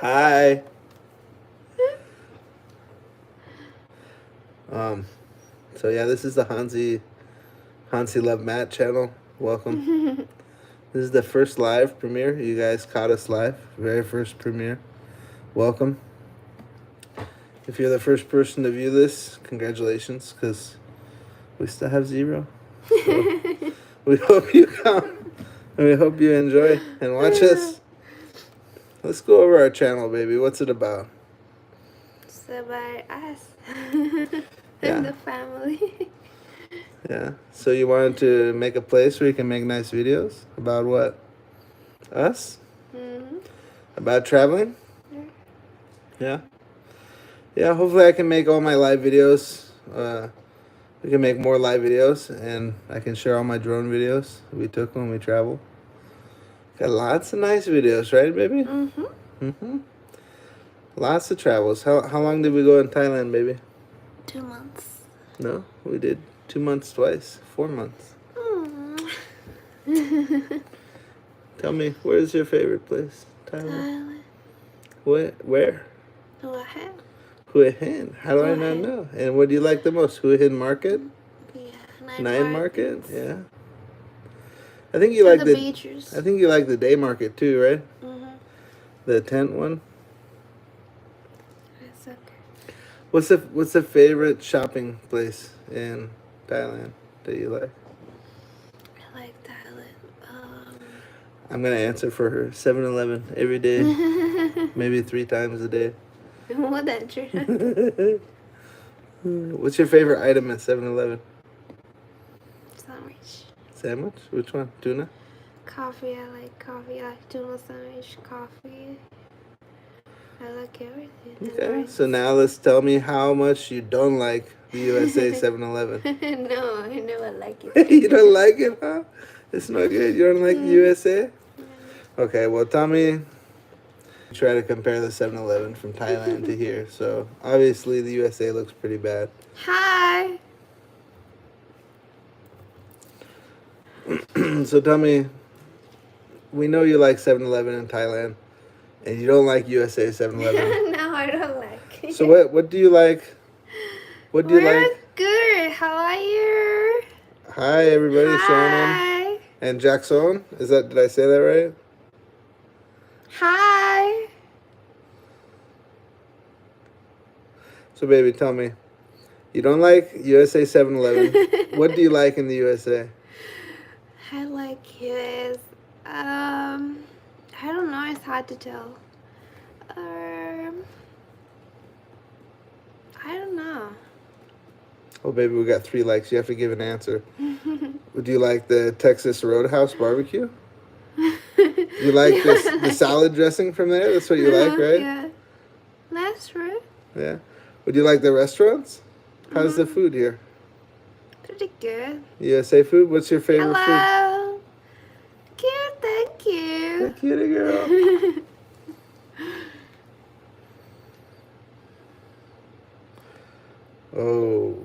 Hi. So yeah, this is the Hansi Love Matt channel. Welcome. This is the first live premiere. You guys caught us live. Very first premiere. Welcome. If you're the first person to view this, congratulations, because we still have 0. So we hope you come, and we hope you enjoy and watch us. Let's go over our channel, baby. What's it about? It's about us Yeah. and the family. Yeah. So you wanted to make a place where you can make nice videos about what? Us? Mm-hmm. About traveling? Yeah. Yeah. Yeah, hopefully I can make all my live videos. We can make more live videos, and I can share all my drone videos we took when we travel. Got lots of nice videos, right, baby? Mm-hmm. Mm-hmm. Lots of travels. How long did we go in Thailand, baby? 2 months. No, we did 2 months twice. 4 months. Tell me, where's your favorite place? Thailand. Where? Hue Hin. How do I not know? And what do you like the most? Hue Hin Market? Yeah. Night market? Yeah. I think you like the beaches. I think you like the day market too, right? Mm-hmm. The tent one. It's okay. What's the favorite shopping place in Thailand that you like? I like Thailand. I'm gonna answer for her. 7-Eleven every day, maybe 3 times a day. More than 3. What's your favorite item at 7-Eleven? Sandwich. Sandwich? Which one? Tuna? Coffee. I like coffee. I like tuna sandwich. Coffee. I like everything. Okay. So now let's tell me how much you don't like the USA 7-Eleven. No, I never like it. You don't like it, huh? It's not good. You don't like the USA? Okay, well, tell me. Try to compare the 7-Eleven from Thailand to here. So, obviously, the USA looks pretty bad. Hi. So, tell me, we know you like 7-Eleven in Thailand, and you don't like USA 7-Eleven. No, I don't like it. So, what do you like? What do you like? Good. How are you? Hi, everybody. Hi. Shannon and Jackson. Did I say that right? Hi. So, baby, tell me, you don't like USA 7-Eleven. What do you like in the USA? I like US. I don't know. It's hard to tell. I don't know. Oh, baby, we got 3 likes. You have to give an answer. Would you like the Texas Roadhouse barbecue? You like the salad dressing from there? That's what you like, right? Yeah. That's true. Yeah. Would you like the restaurants? How's the food here? Pretty good. USA food? What's your favorite food? Hello. Cute. Thank you. Hey, cutie girl. Oh.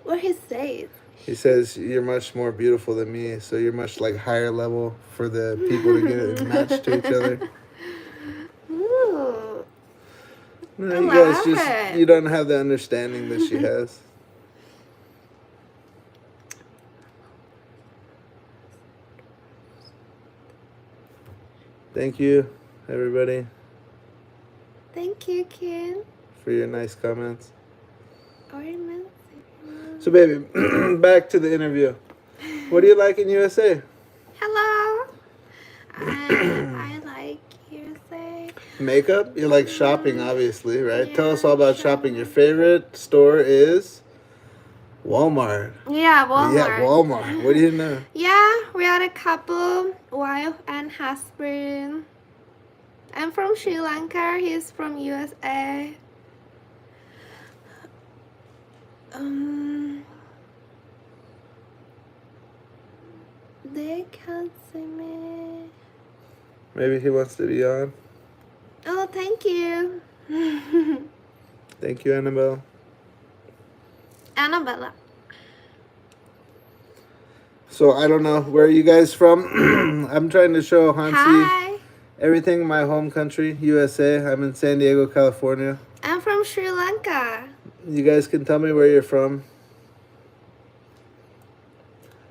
What he says? He says you're much more beautiful than me, so you're much like higher level for the people to get matched to each other. Ooh. No, you guys you don't have the understanding that she has. Thank you, everybody, Thank you, Ken. for your nice comments. Ornament. So, baby, back to the interview. What do you like in USA? Hello. I like USA. Makeup? You like shopping, obviously, right? Yeah, Tell us all about shopping. Your favorite store is Walmart. Yeah, Walmart. Yeah, Walmart. What do you know? Yeah, we are a couple, wife and husband. I'm from Sri Lanka. He's from USA. They can't see me. Maybe he wants to be on. Oh, thank you. Thank you, Annabelle. Annabella. So I don't know, where are you guys from? I'm trying to show Hansi Hi, everything in my home country, USA. I'm in San Diego, California. I'm from Sri Lanka. You guys can tell me where you're from.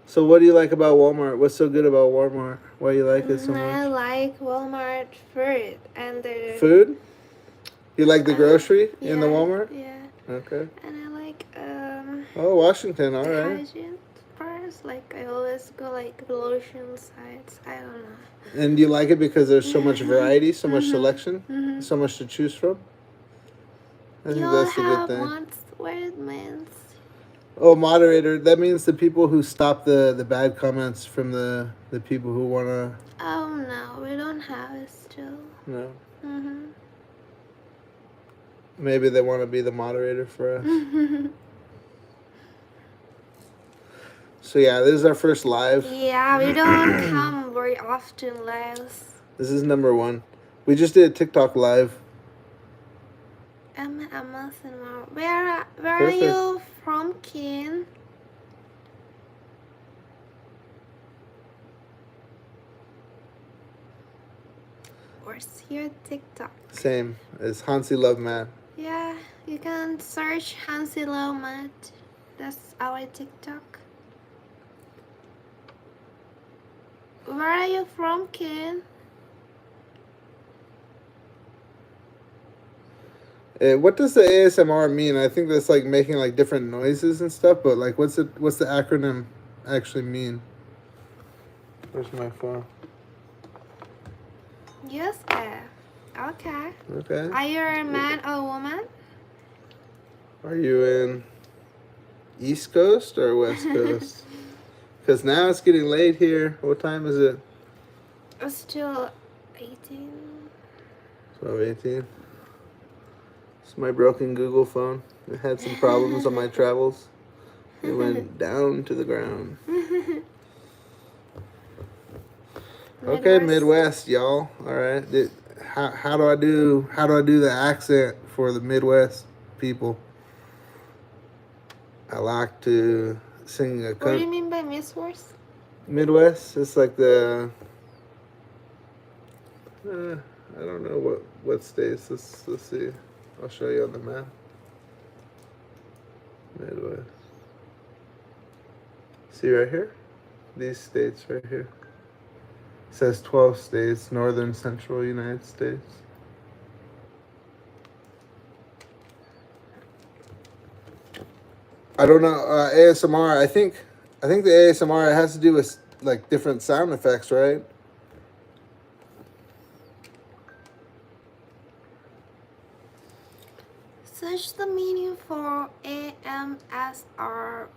So what do you like about Walmart? What's so good about Walmart? Why you like it so I much? like Walmart food and the Food? You like the grocery in the yeah, Walmart? Yeah, Okay. and I like Oh, Washington, all the right. hygiene parts. Like I always go like the lotion sites. I don't know. And you like it because there's so much variety, so much selection, Mm-hmm. so much to choose from? I think You that's a good have thing. once what it means. Oh, moderator, that means the people who stop the bad comments from the people who want to... Oh no, we don't have it still. No. Mm-hmm. Maybe they want to be the moderator for us. So yeah, this is our first live. Yeah, we don't come very often lives. This is number 1. We just did a TikTok live. I'm Amazon. Where are Perfect. you from, Ken? Where's your TikTok? Same as Hansi Love Matt. Yeah, you can search Hansi Love Matt. That's our TikTok. Where are you from, Ken? What does the ASMR mean? I think that's like making like different noises and stuff, but like what's the acronym actually mean? Where's my phone? Yes, okay. Okay. Are you a man or woman? Are you in East Coast or West Coast? Because now it's getting late here. What time is it? It's still 18. 12:18. It's my broken Google phone. It had some problems on my travels. It went down to the ground. Okay, Midwest, y'all. All right. How do I do the accent for the Midwest people? I like to sing a What do you mean by Miss Wars? Midwest. It's like the I don't know what states. Let's see. I'll show you on the map. Midwest. See right here? These states right here. It says 12 states, northern central United States. I don't know, ASMR, I think the ASMR has to do with like different sound effects, right? Search the meaning for AMSR.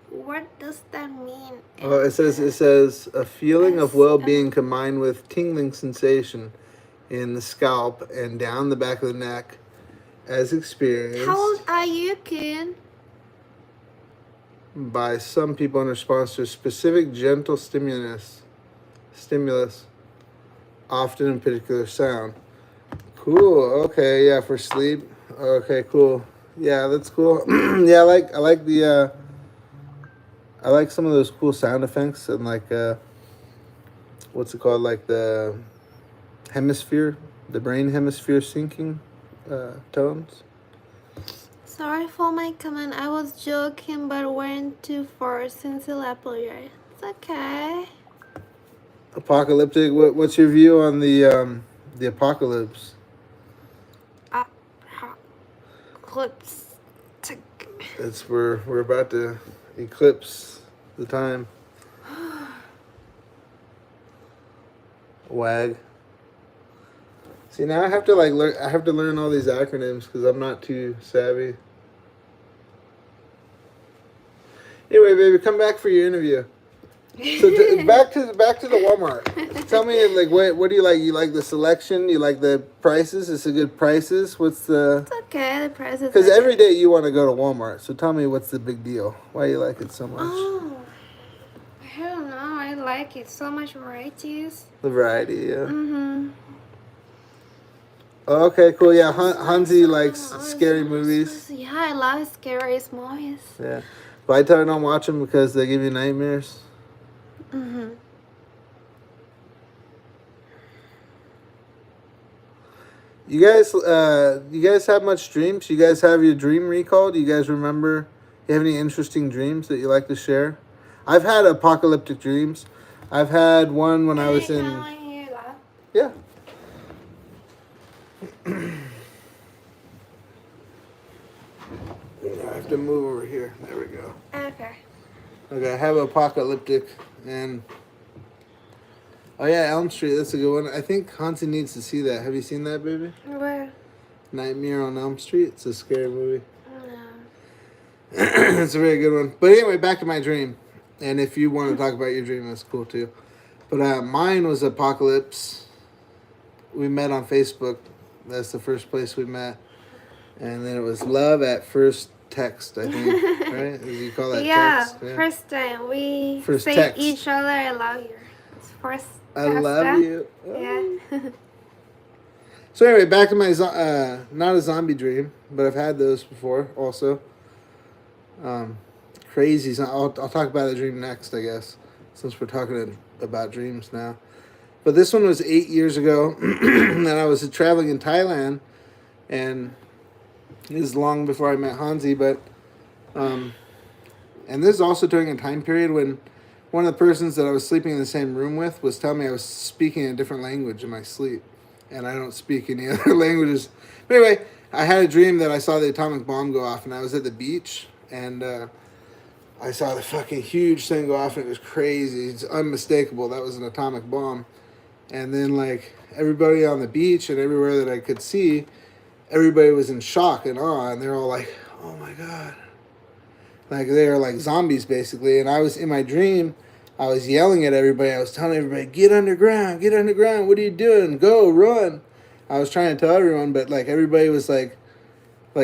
What does that mean? Oh, it says a feeling of well-being combined with tingling sensation in the scalp and down the back of the neck, as experienced. How old are you, Ken? By some people in response to a specific gentle stimulus, often in particular sound. Cool. Okay. Yeah, for sleep. Okay. Cool. Yeah, that's cool. Yeah, I like the. I like some of those cool sound effects and like what's it called? Like the brain hemisphere syncing tones. Sorry for my comment. I was joking, but went too far. Sincerely apologize. It's okay. Apocalyptic. What's your view on the apocalypse? Clips. It's we're about to eclipse the time. WAG. See, now I have to learn. I have to learn all these acronyms because I'm not too savvy. Anyway, baby, come back for your interview. So back to the Walmart. Tell me, like, what do you like? You like the selection? You like the prices? It's a good prices. What's the? It's okay. The price is. Because every day you want to go to Walmart. So tell me, what's the big deal? Why you like it so much? Oh, I don't know. I like it. So much varieties. The variety, yeah. Mm-hmm. Okay, cool. Yeah, Hansi likes scary movies. Yeah, I love scary movies. Yeah. But I tell her don't watch them because they give you nightmares. Mm-hmm. You guys have much dreams? You guys have your dream recall? Do you guys remember? You have any interesting dreams that you like to share? I've had apocalyptic dreams. I've had one when I was in. Yeah. I have to move over here. There we go. Okay. Okay, I have apocalyptic and. Oh yeah, Elm Street. That's a good one. I think Hansi needs to see that. Have you seen that, baby? Where? Nightmare on Elm Street. It's a scary movie. No. It's a very good one. But anyway, back to my dream. And if you want to talk about your dream, that's cool too. But mine was Apocalypse. We met on Facebook. That's the first place we met. And then it was love at first text, I think. Right? As you call that text? Yeah, first time we First say text. each other I love you. It's first I love text, you. Yeah. So anyway, back to my not a zombie dream, but I've had those before also. Crazy. I'll talk about the dream next, I guess, since we're talking about dreams now. But this one was 8 years ago, and I was traveling in Thailand, and this is long before I met Hansi. But and this is also during a time period when one of the persons that I was sleeping in the same room with was telling me I was speaking a different language in my sleep, and I don't speak any other languages. But anyway, I had a dream that I saw the atomic bomb go off, and I was at the beach, and I saw the fucking huge thing go off, and it was crazy. It's unmistakable. That was an atomic bomb. And then, like, everybody on the beach and everywhere that I could see, everybody was in shock and awe, and they're all like, oh my God. Like, they were like zombies, basically. And I was, in my dream, I was yelling at everybody. I was telling everybody, get underground, what are you doing? Go, run. I was trying to tell everyone, but, like, everybody was, like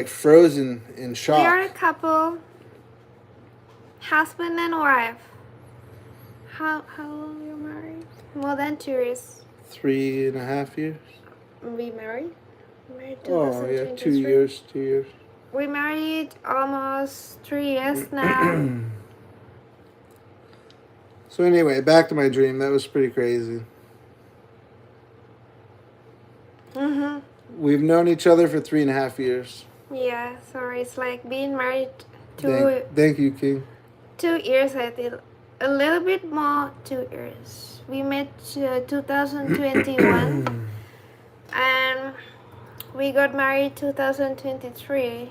frozen in shock. We are a couple, husband and wife. How long you married? More than 2 years. 3.5 years. We married? Married Oh, yeah, 2 2023. years, 2 years. We married almost 3 years now. So anyway, back to my dream. That was pretty crazy. Mm-hmm. We've known each other for 3.5 years. Yeah, so it's like being married Thank you, King. 2 years, I think. A little bit more, 2 years. We met 2021 and we got married 2023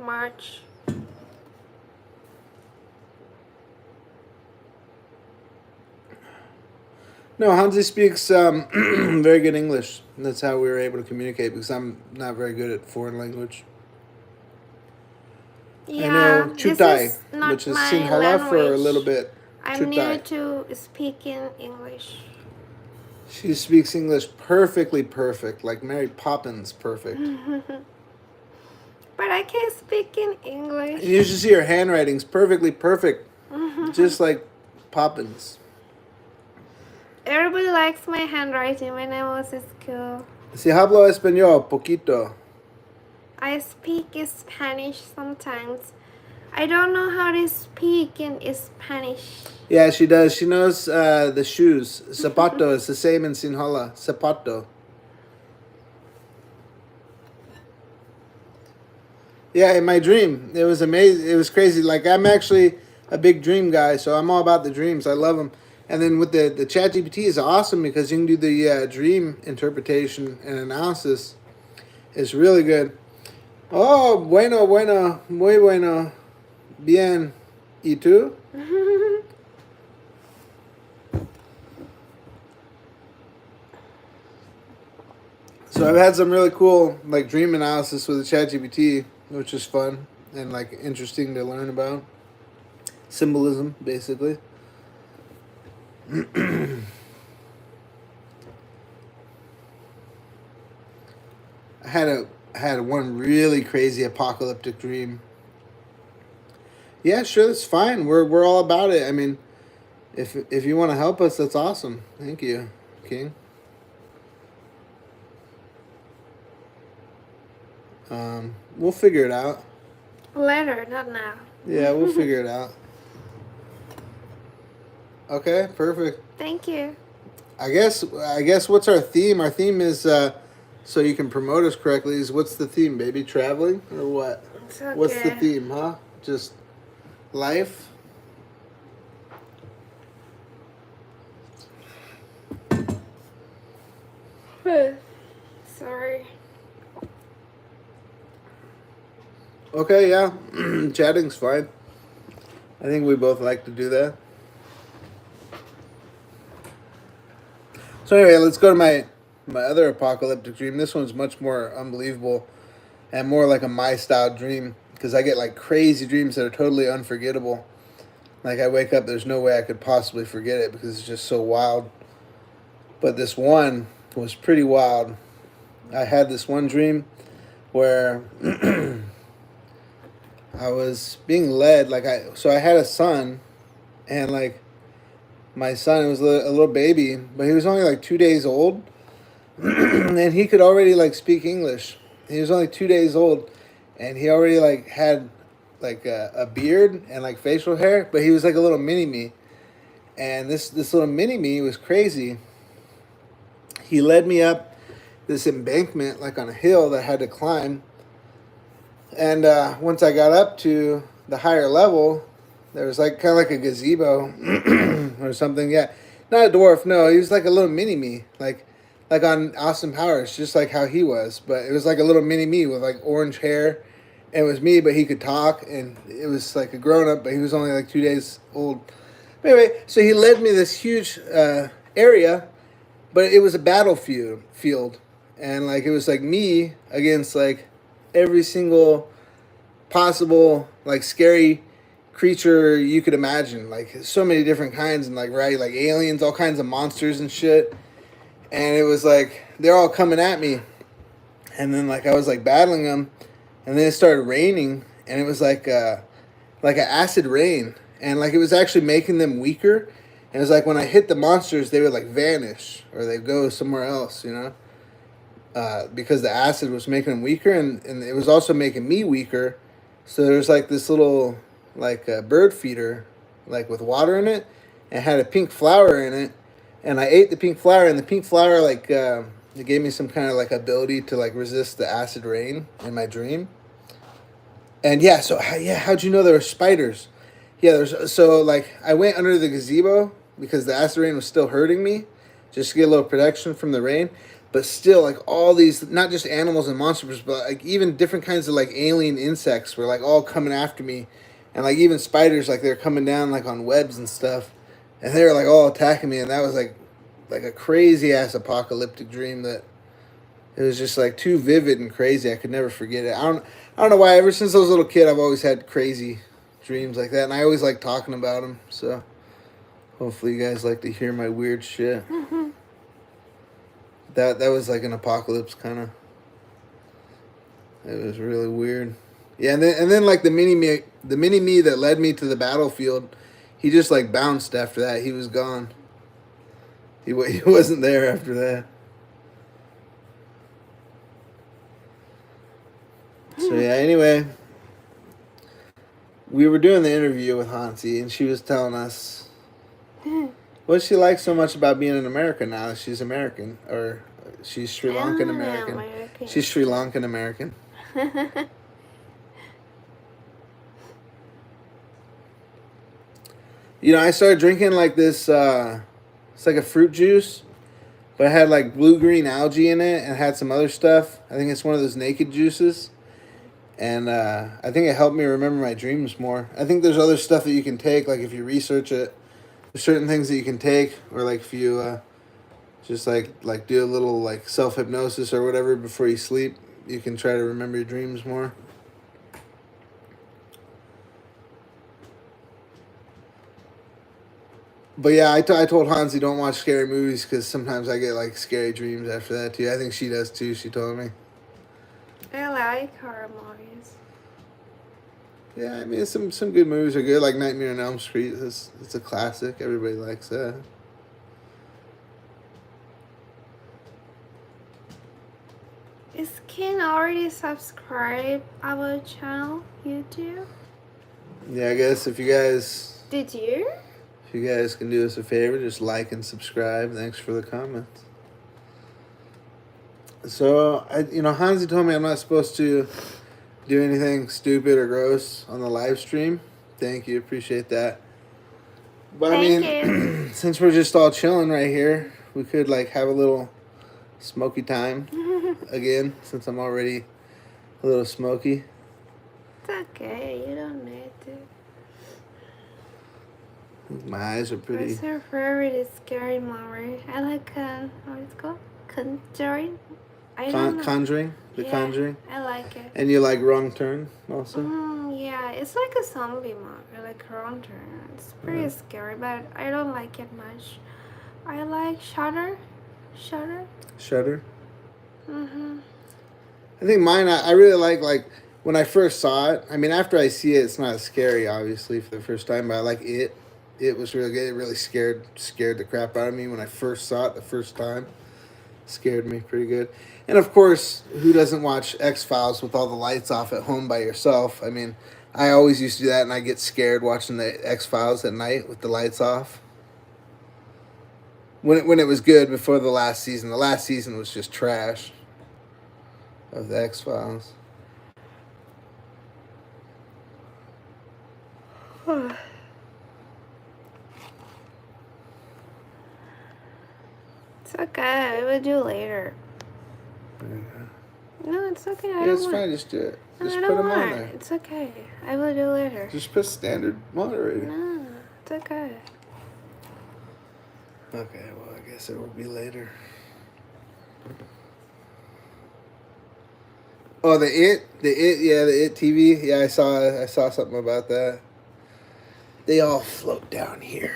March. No, Hansi speaks very good English. And that's how we were able to communicate because I'm not very good at foreign language. Yeah, I know Chutai, this is not which is my Sinhala for a language. little bit. I'm new Chutai. to speaking English. She speaks English perfectly perfect, like Mary Poppins perfect. But I can't speak in English. And you should see her handwriting's perfectly perfect, just like Poppins. Everybody likes my handwriting when I was in school. Si hablo español, poquito. I speak Spanish sometimes. I don't know how to speak in Spanish. Yeah, she does. She knows the shoes. Zapato is the same in Sinhala. Zapato. Yeah, in my dream, it was amazing. It was crazy. Like, I'm actually a big dream guy, so I'm all about the dreams. I love them. And then with the ChatGPT is awesome because you can do the dream interpretation and analysis. It's really good. Oh, bueno, muy bueno. Bien. ¿Y tú? So I've had some really cool like dream analysis with the ChatGPT, which is fun and like interesting to learn about. Symbolism, basically. I had one really crazy apocalyptic dream. Yeah, sure, that's fine. We're all about it. I mean, if you want to help us, that's awesome. Thank you, King. We'll figure it out. Later, not now. Yeah, we'll figure it out. Okay, perfect. Thank you. I guess what's our theme? Our theme is so you can promote us correctly. Is what's the theme, baby? Traveling or what? It's What's the okay. theme, huh? Just life. Sorry. Okay, yeah, chatting's fine. I think we both like to do that. So anyway, let's go to my other apocalyptic dream. This one's much more unbelievable and more like a my style dream because I get like crazy dreams that are totally unforgettable. Like I wake up, there's no way I could possibly forget it because it's just so wild. But this one was pretty wild. I had this one dream where I was being led so I had a son and like my son was a little baby, but he was only like 2 days old, and he could already like speak English. He was only 2 days old, and he already like had like a beard and like facial hair, but he was like a little mini me. And this little mini me was crazy. He led me up this embankment like on a hill that I had to climb. And once I got up to the higher level, there was like kind of like a gazebo or something. Yeah, not a dwarf. No, he was like a little mini me, like on Austin Powers, just like how he was. But it was like a little mini me with like orange hair. And it was me, but he could talk, and it was like a grown up, but he was only like 2 days old. But anyway, so he led me this huge area, but it was a battlefield, and like it was like me against like every single possible like scary creature you could imagine, like so many different kinds, and like right like aliens, all kinds of monsters and shit. And it was like they're all coming at me, and then like I was like battling them, and then it started raining, and it was like an acid rain, and like it was actually making them weaker. And it was like when I hit the monsters, they would like vanish or they go somewhere else, because the acid was making them weaker, and it was also making me weaker. So there's like this little like bird feeder, like with water in it, and had a pink flower in it, and I ate the pink flower, and the pink flower like it gave me some kind of like ability to like resist the acid rain in my dream. And yeah, so yeah, how'd you know there were spiders? Yeah, there's so like I went under the gazebo because the acid rain was still hurting me, just to get a little protection from the rain. But still, like all these, not just animals and monsters, but like even different kinds of like alien insects were like all coming after me, and like even spiders, like they're coming down like on webs and stuff, and they were like all attacking me, and that was like a crazy ass apocalyptic dream that it was just like too vivid and crazy. I could never forget it. I don't know why. Ever since I was a little kid, I've always had crazy dreams like that, and I always like talking about them. So hopefully you guys like to hear my weird shit. That was like an apocalypse kind of. It was really weird. Yeah, and then like the mini me that led me to the battlefield, he just like bounced after that. He was gone. He wasn't there after that. So yeah, anyway, we were doing the interview with Hansi, and she was telling us what she likes so much about being in America now. She's American, or she's Sri Lankan American. She's Sri Lankan American. I started drinking like this. It's like a fruit juice, but it had like blue green algae in it and had some other stuff. I think it's one of those naked juices. And I think it helped me remember my dreams more. I think there's other stuff that you can take, like if you research it. There's certain things that you can take, or like if you just like do a little like self hypnosis or whatever before you sleep, you can try to remember your dreams more. But yeah, I told Hansi don't watch scary movies because sometimes I get like scary dreams after that too. I think she does too. She told me. I like horror movies. Yeah, I mean some good movies are good. Like Nightmare on Elm Street, it's a classic. Everybody likes that. Is Ken already subscribed our channel YouTube? Yeah, I guess if you guys. Did you? If you guys can do us a favor, just like and subscribe. Thanks for the comments. So, Hansi told me I'm not supposed to do anything stupid or gross on the live stream. Thank you. Appreciate that. But Thank you. Since we're just all chilling right here, we could have a little smoky time again, since I'm already a little smoky. It's okay. You don't need to. My eyes are pretty. What's your favorite scary movie? I like, what it's called? Conjuring? I don't know. Conjuring? The Yeah, Conjuring? I like it. And you like Wrong Turn also? Yeah, it's like a zombie movie, like Wrong Turn. It's pretty scary, but I don't like it much. I like Shutter. Shudder? Mm-hmm. I think mine, I really like when I first saw it. I mean, after I see it, it's not as scary, obviously, for the first time, but I like it. It was really good. It really scared the crap out of me when I first saw it the first time. Scared me pretty good. And of course, who doesn't watch X-Files with all the lights off at home by yourself? I mean, I always used to do that, and I get scared watching the X-Files at night with the lights off. When it was good before the last season. The last season was just trash of the X-Files. It's okay. I will do later. No, it's okay. I don't It's want. fine. Just do it. No, Just I put don't them on want. there. It's okay. I will do later. Just put standard moderator. No, it's okay. Okay, well, I guess it will be later. Oh, the It TV. Yeah, I saw something about that. They all float down here.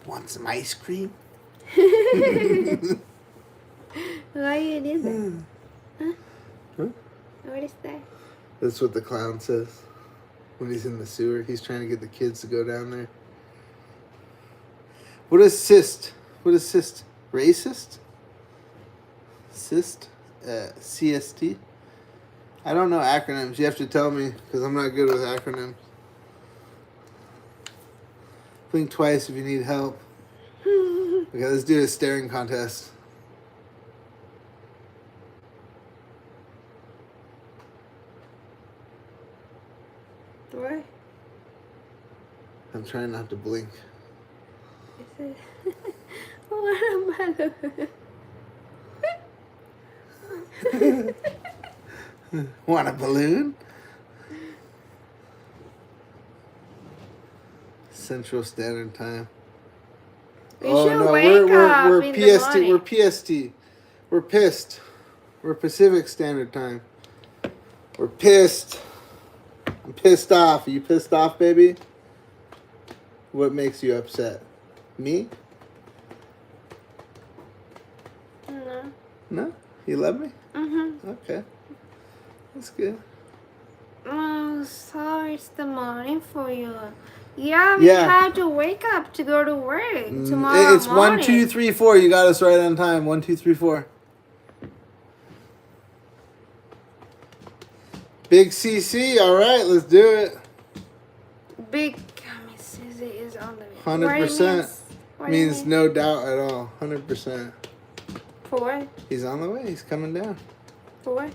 Want some ice cream? Why you did that? Huh? What is that? That's what the clown says when he's in the sewer. He's trying to get the kids to go down there. What is cyst? Racist? Cyst? CST? I don't know acronyms. You have to tell me because I'm not good with acronyms. Blink twice if you need help. Okay, let's do a staring contest. What? I'm trying not to blink. Is it? What about Want a balloon? Central Standard Time. You should wake up we're in the PST. morning. We're PST. We're pissed. We're Pacific Standard Time. We're pissed. I'm pissed off. Are you pissed off, baby? What makes you upset? Me? No. No? You love me? Mm-hmm. Okay. That's good. Oh, sorry, it's the morning for you. Yeah, we Yeah. have to wake up to go to work tomorrow It's morning. 1, 2, 3, 4. You got us right on time. 1, 2, 3, 4. Big CC. All right, let's do it. Big Susie is on the way. 100%. What do you Means mean? no doubt at all. 100%. For what? He's on the way. He's coming down. For what?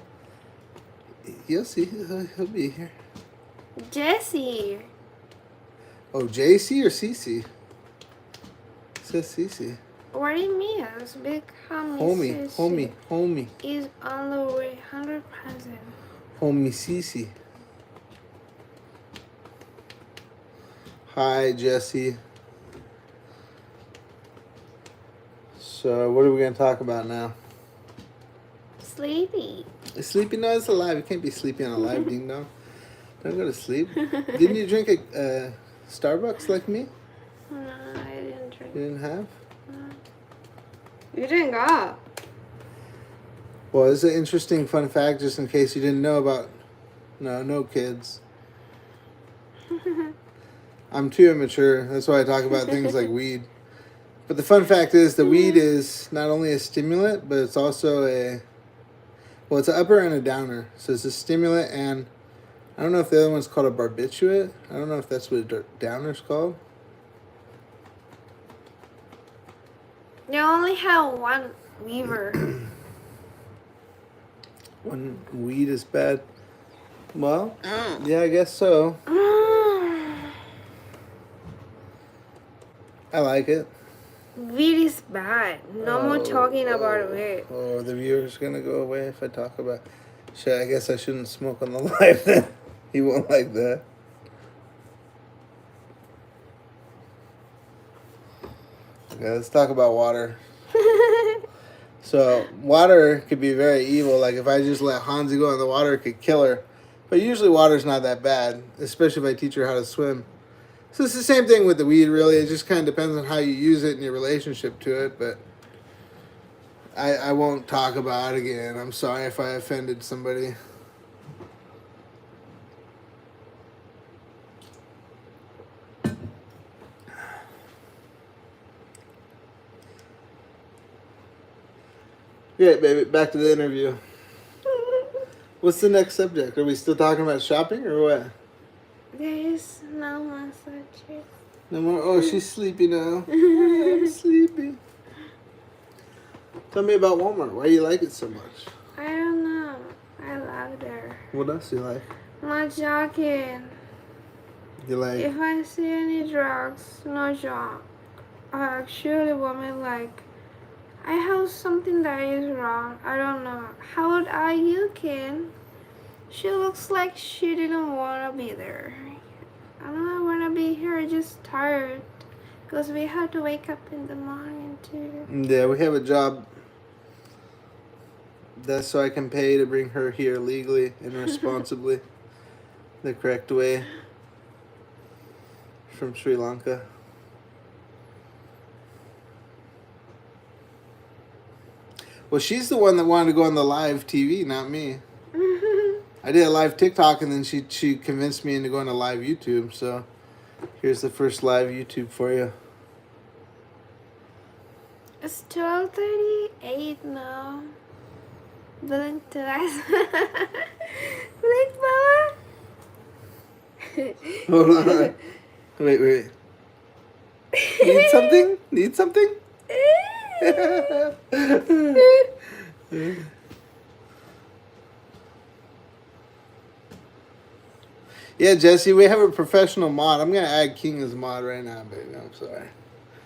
You'll see. He'll be here. Jesse. Oh, JC or CC? It says CC. What do you mean? It's Big Susie Homie. is on the way 100%. Homie CC. Hi, Jesse. So, what are we going to talk about now? Sleepy. Is sleepy? No, it's alive. You can't be sleepy on a live, ding dong. Don't go to sleep. Didn't you drink a Starbucks like me? No, I didn't drink. You didn't have? You didn't go. Well, it's an interesting fun fact, just in case you didn't know about. No kids. I'm too immature. That's why I talk about things like weed. But the fun fact is, the weed is not only a stimulant, but it's also it's an upper and a downer. So it's a stimulant and I don't know if the other one's called a barbiturate. I don't know if that's what a downer's called. You only have one weaver. When weed is bad. Well, yeah, I guess so. I like it. Weed is bad. No more talking about weed. Oh, the viewer's gonna go away if I talk about. Shit, I guess I shouldn't smoke on the live then. He won't like that. Okay, let's talk about water. So, water could be very evil. Like, if I just let Hansi go in the water, it could kill her. But usually water's not that bad, especially if I teach her how to swim. So it's the same thing with the weed, really. It just kind of depends on how you use it and your relationship to it. But I won't talk about it again. I'm sorry if I offended somebody. Yeah, baby, back to the interview. What's the next subject? Are we still talking about shopping or what? There is no more subject. No more? Oh, she's sleepy now. I'm sleepy. Tell me about Walmart. Why do you like it so much? I don't know. I love there. What else do you like? My jogging. You like... If I see any drugs, no jog. I actually woman like, I have something that is wrong. I don't know. How old are you, Ken? She looks like she didn't want to be there. I don't want to be here. Just tired. Because we have to wake up in the morning too. Yeah, we have a job. That's so I can pay to bring her here legally and responsibly. The correct way. From Sri Lanka. Well, she's the one that wanted to go on the live TV, not me. I did a live TikTok and then she convinced me into going to live YouTube. So here's the first live YouTube for you. It's 12:38 now. Blink to us. Blink, Mama. Hold on. Wait. Need something? Need something? Yeah, Jesse, we have a professional mod. I'm going to add King as mod right now, baby. I'm sorry.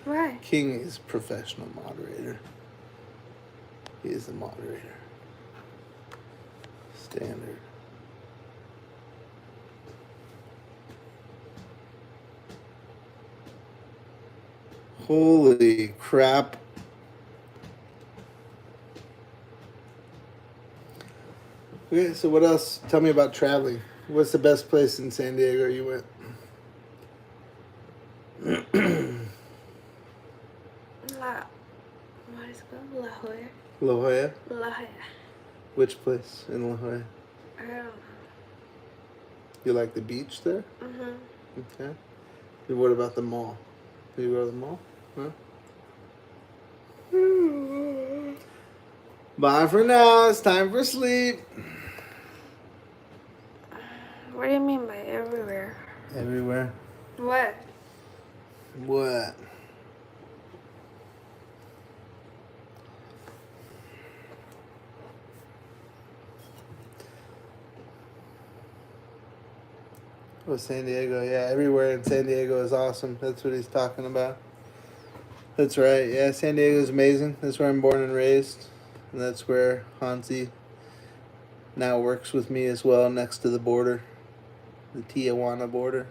Why? King is professional moderator. He is the moderator. Standard. Holy crap. Okay, so what else? Tell me about traveling. What's the best place in San Diego you went? What is it called? La Jolla. La Jolla? La Jolla. Which place in La Jolla? I don't know. You like the beach there? Mm-hmm. Okay. And what about the mall? Did you go to the mall? Huh? Bye for now. It's time for sleep. What do you mean by everywhere? Everywhere. What? What? Oh, San Diego. Yeah, everywhere in San Diego is awesome. That's what he's talking about. That's right. Yeah, San Diego is amazing. That's where I'm born and raised. And that's where Hansi now works with me as well, next to the border. The Tijuana border.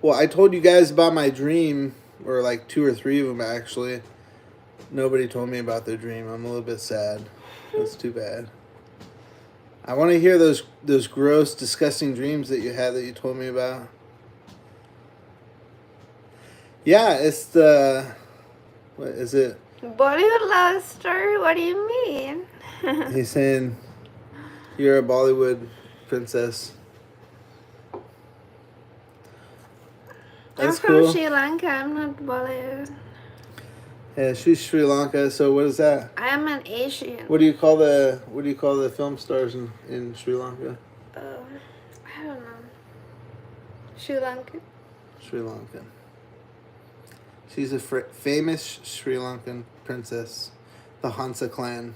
Well, I told you guys about my dream, or like 2 or 3 of them actually. Nobody told me about their dream. I'm a little bit sad. That's too bad. I want to hear those gross, disgusting dreams that you had that you told me about. Yeah, it's the... What is it? Bollywood love story? What do you mean? He's saying you're a Bollywood princess. That's from cool. Sri Lanka. I'm not Bollywood. Yeah, she's Sri Lanka. So what is that? I am an Asian. What do you call the film stars in Sri Lanka? I don't know. Sri Lanka. Sri Lankan. She's a famous Sri Lankan princess, the Hansa clan.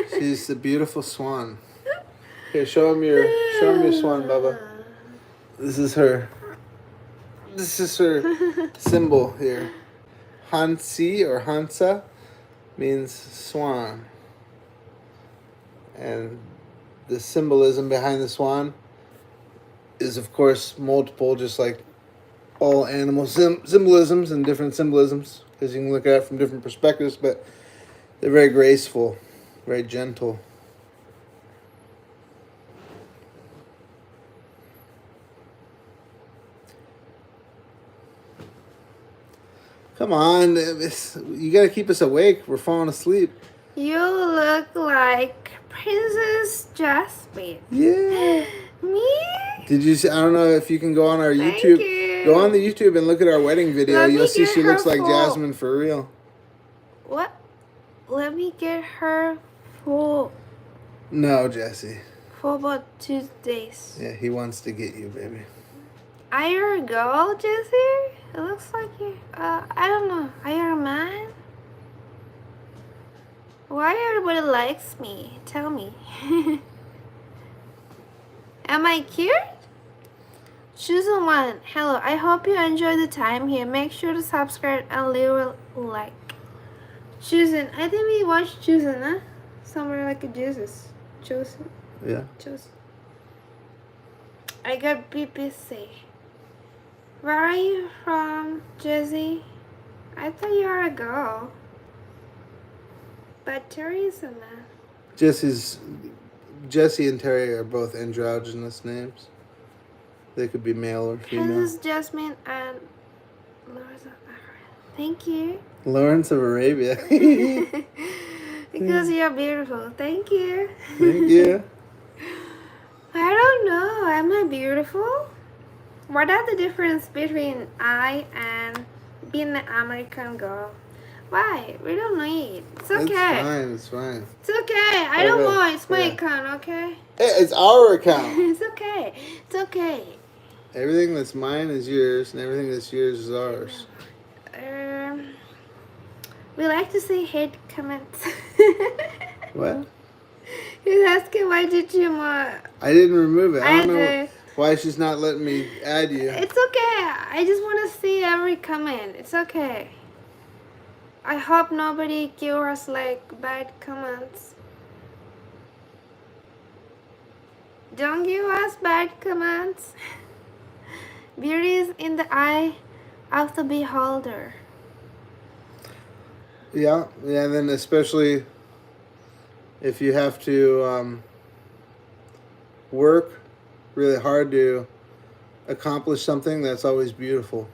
She's a beautiful swan. Here, show him your swan, Bubba. This is her symbol here. Hansi or Hansa means swan. And the symbolism behind the swan is, of course, multiple, just like all animal symbolisms and different symbolisms, because you can look at it from different perspectives, but they're very graceful, very gentle. Come on, you gotta keep us awake. We're falling asleep. You look like Princess Jasmine. Yeah. Me? Did you see? I don't know if you can go on our Thank YouTube. you. Go on the YouTube and look at our wedding video. Let me You'll see get she looks her like full. Jasmine for real. What? Let me get her for No, Jesse. about 2 days. Yeah, he wants to get you, baby. Are you a girl, Jessie? It looks like you. I don't know. Are you a man? Why everybody likes me? Tell me. Am I cute? Choose one. Hello. I hope you enjoy the time here. Make sure to subscribe and leave a like. Chosen. I think we watched Chosen, huh? Somewhere like a Jesus. Chosen. Yeah. Chosen. I got BBC. Where are you from, Jessie? I thought you were a girl. But Terry's a man. Jesse and Terry are both androgynous names. They could be male or female. Princess Jasmine and Lawrence of Arabia. Thank you. Lawrence of Arabia. Because you're beautiful. Thank you. Thank you. I don't know. Am I beautiful? What are the difference between I and being an American girl? Why? We don't need. It's okay. It's fine. It's okay. I don't Okay. know. It's my Yeah. account, okay? Hey, it's our account. It's okay. It's okay. Everything that's mine is yours, and everything that's yours is ours. We like to say hate comments. What? He's asking why did you I didn't remove it. I don't know did. why she's not letting me add you. It's okay. I just want to see every comment. It's okay. I hope nobody give us like bad comments. Don't give us bad comments. Beauty is in the eye of the beholder. Yeah, and then especially if you have to work really hard to accomplish something, that's always beautiful.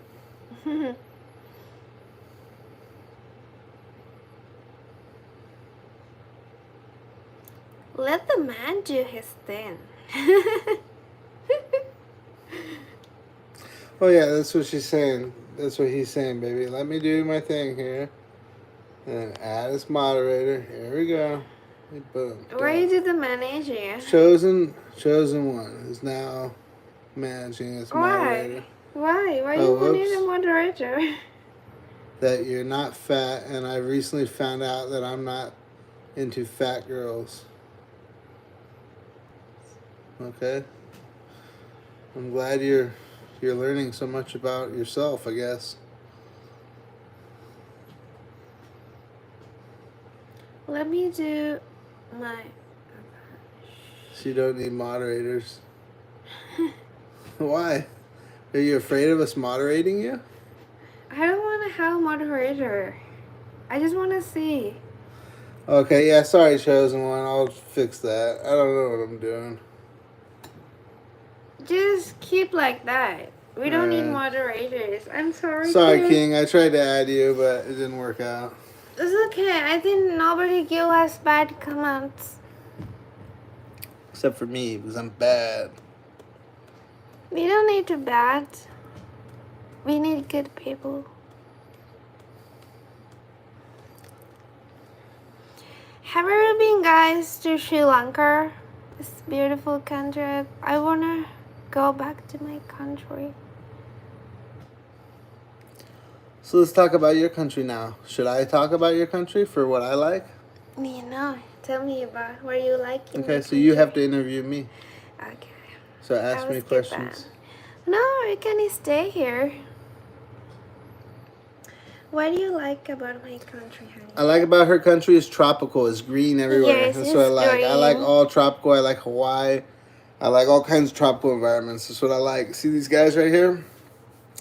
Let the man do his thing. Oh yeah, that's what she's saying. That's what he's saying, baby. Let me do my thing here. And add as moderator. Here we go. Boom. Why you do the manager? Chosen one is now managing as moderator. Why? Why Oh, you need whoops. a moderator? That you're not fat, and I recently found out that I'm not into fat girls. Okay. I'm glad you're learning so much about yourself, I guess. Let me do my. So you don't need moderators. Why? Are you afraid of us moderating you? I don't want to have a moderator. I just want to see. Okay, yeah, sorry, chosen one. I'll fix that. I don't know what I'm doing. Just keep like that. We don't need Alright. moderators. I'm sorry. Sorry, King. King. I tried to add you, but it didn't work out. It's okay. I think nobody give us bad comments. Except for me, because I'm bad. We don't need to bad. We need good people. Have you ever been, guys, to Sri Lanka? It's a beautiful country. I wanna go back to my country. So let's talk about your country now. Should I talk about your country for what I like? You know, tell me about where you like in Okay, my so you have country. to interview me. Okay. So ask I me will skip questions. that. No, you can stay here. What do you like about my country, honey? I like about her country is tropical. It's green everywhere. Yes, That's what I it's like. I like green. all tropical. I like Hawaii. I like all kinds of tropical environments. That's what I like. See these guys right here?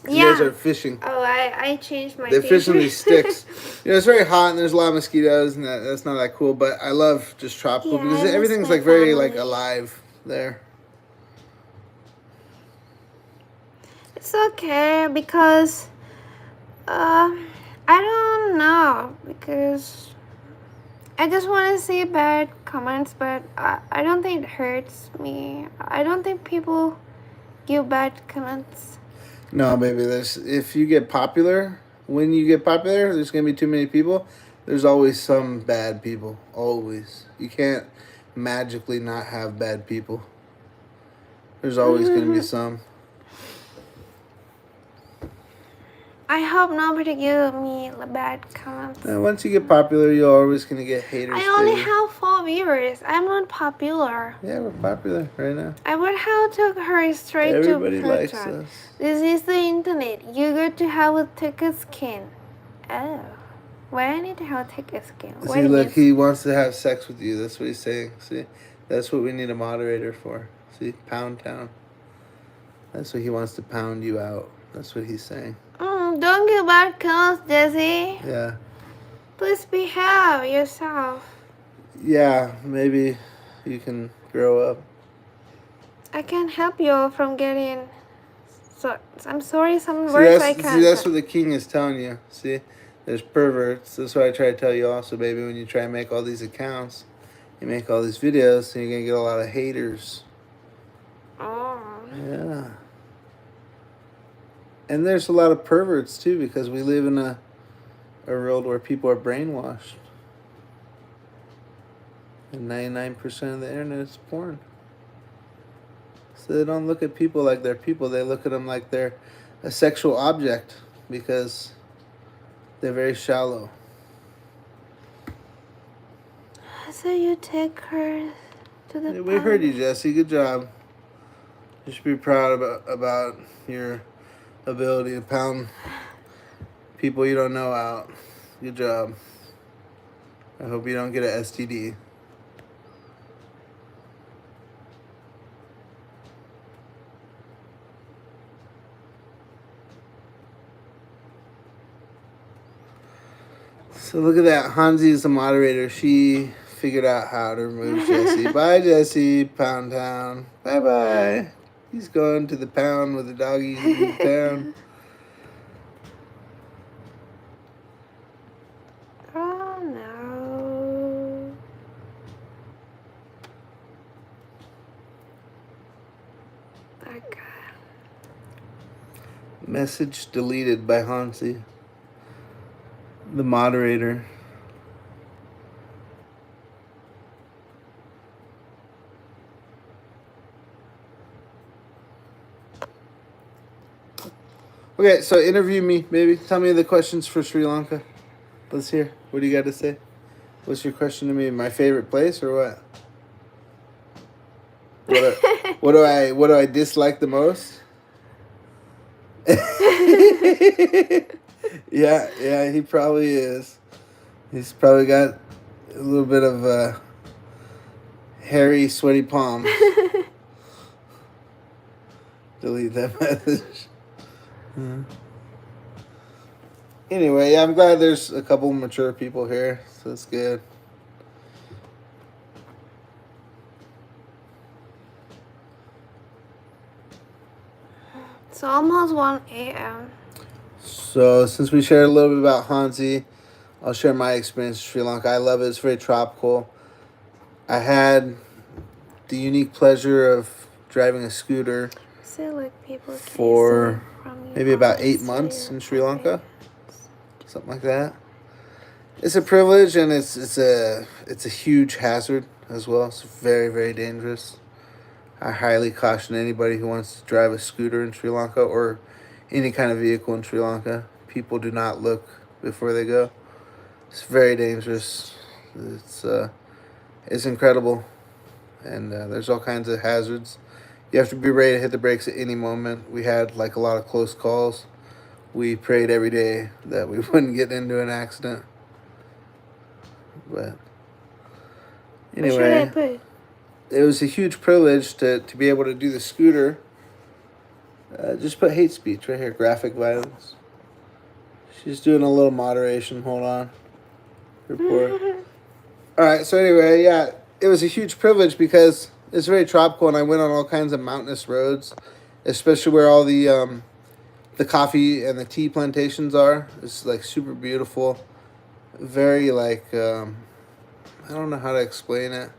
These guys Yeah. are fishing. Oh, I changed my They're fishing t-shirt. these sticks. You know, it's very hot and there's a lot of mosquitoes and that's not that cool. But I love just tropical Yeah, because I miss everything's my like very like family. alive there. It's okay because I don't know because I just want to see bad comments, but I don't think it hurts me. I don't think people give bad comments. No, baby. If you get popular, when you get popular, there's gonna be too many people. There's always some bad people. Always. You can't magically not have bad people. There's always gonna be some. I hope nobody give me bad comments. And once you get popular, you're always gonna get haters. I only baby. have 4 viewers. I'm not popular. Yeah, we're popular right now. I would have to hurry straight Everybody to likes Petra. us. This is the internet. You got to have a thicker skin. Oh. Why I need to have a thicker skin? Wait See, a look, minute. he wants to have sex with you. That's what he's saying. See, that's what we need a moderator for. See, Pound Town. That's what he wants to pound you out. That's what he's saying. Don't give bad comments, Jesse. Yeah. Please behave yourself. Yeah, maybe you can grow up. I can't help you from getting. So I'm sorry. Some See, words I can't. that's what the king is telling you. See, there's perverts. That's what I try to tell you also, baby. When you try and make all these accounts, you make all these videos, and you're gonna get a lot of haters. Oh. Yeah. And there's a lot of perverts too, because we live in a world where people are brainwashed. And 99% of the internet is porn. So they don't look at people like they're people. They look at them like they're a sexual object because they're very shallow. So you take her to the. Yeah, we heard you, Jesse. Good job. You should be proud about your ability to pound people you don't know out. Good job. I hope you don't get an STD. So look at that. Hansi is the moderator. She figured out how to remove Jesse. Bye, Jesse. Pound Town. Bye bye. He's going to the pound with the doggies in the town. Oh no. Okay. Message deleted by Hansi, the moderator. Okay, so interview me, baby. Tell me the questions for Sri Lanka. Let's hear. What do you got to say? What's your question to me? My favorite place or what? What do I dislike the most? yeah, he probably is. He's probably got a little bit of hairy, sweaty palms. Delete that message. Anyway, yeah, I'm glad there's a couple mature people here, so it's good. It's almost 1 a.m. So since we shared a little bit about Hansi, I'll share my experience in Sri Lanka. I love it. It's very tropical. I had the unique pleasure of driving a scooter So like people can for from you maybe about 8 honestly months or in Sri Lanka, something. something like that. It's a privilege, and it's a huge hazard as well. It's very, very dangerous. I highly caution anybody who wants to drive a scooter in Sri Lanka or any kind of vehicle in Sri Lanka. People do not look before they go. It's very dangerous. It's it's incredible, and there's all kinds of hazards. You have to be ready to hit the brakes at any moment. We had like a lot of close calls. We prayed every day that we wouldn't get into an accident. But What should I anyway, put? it was a huge privilege to be able to do the scooter. Just put hate speech right here, graphic violence. She's doing a little moderation. Hold on. Report. All right. So anyway, yeah, it was a huge privilege because it's very tropical, and I went on all kinds of mountainous roads, especially where all the coffee and the tea plantations are. It's like super beautiful, very like I don't know how to explain it.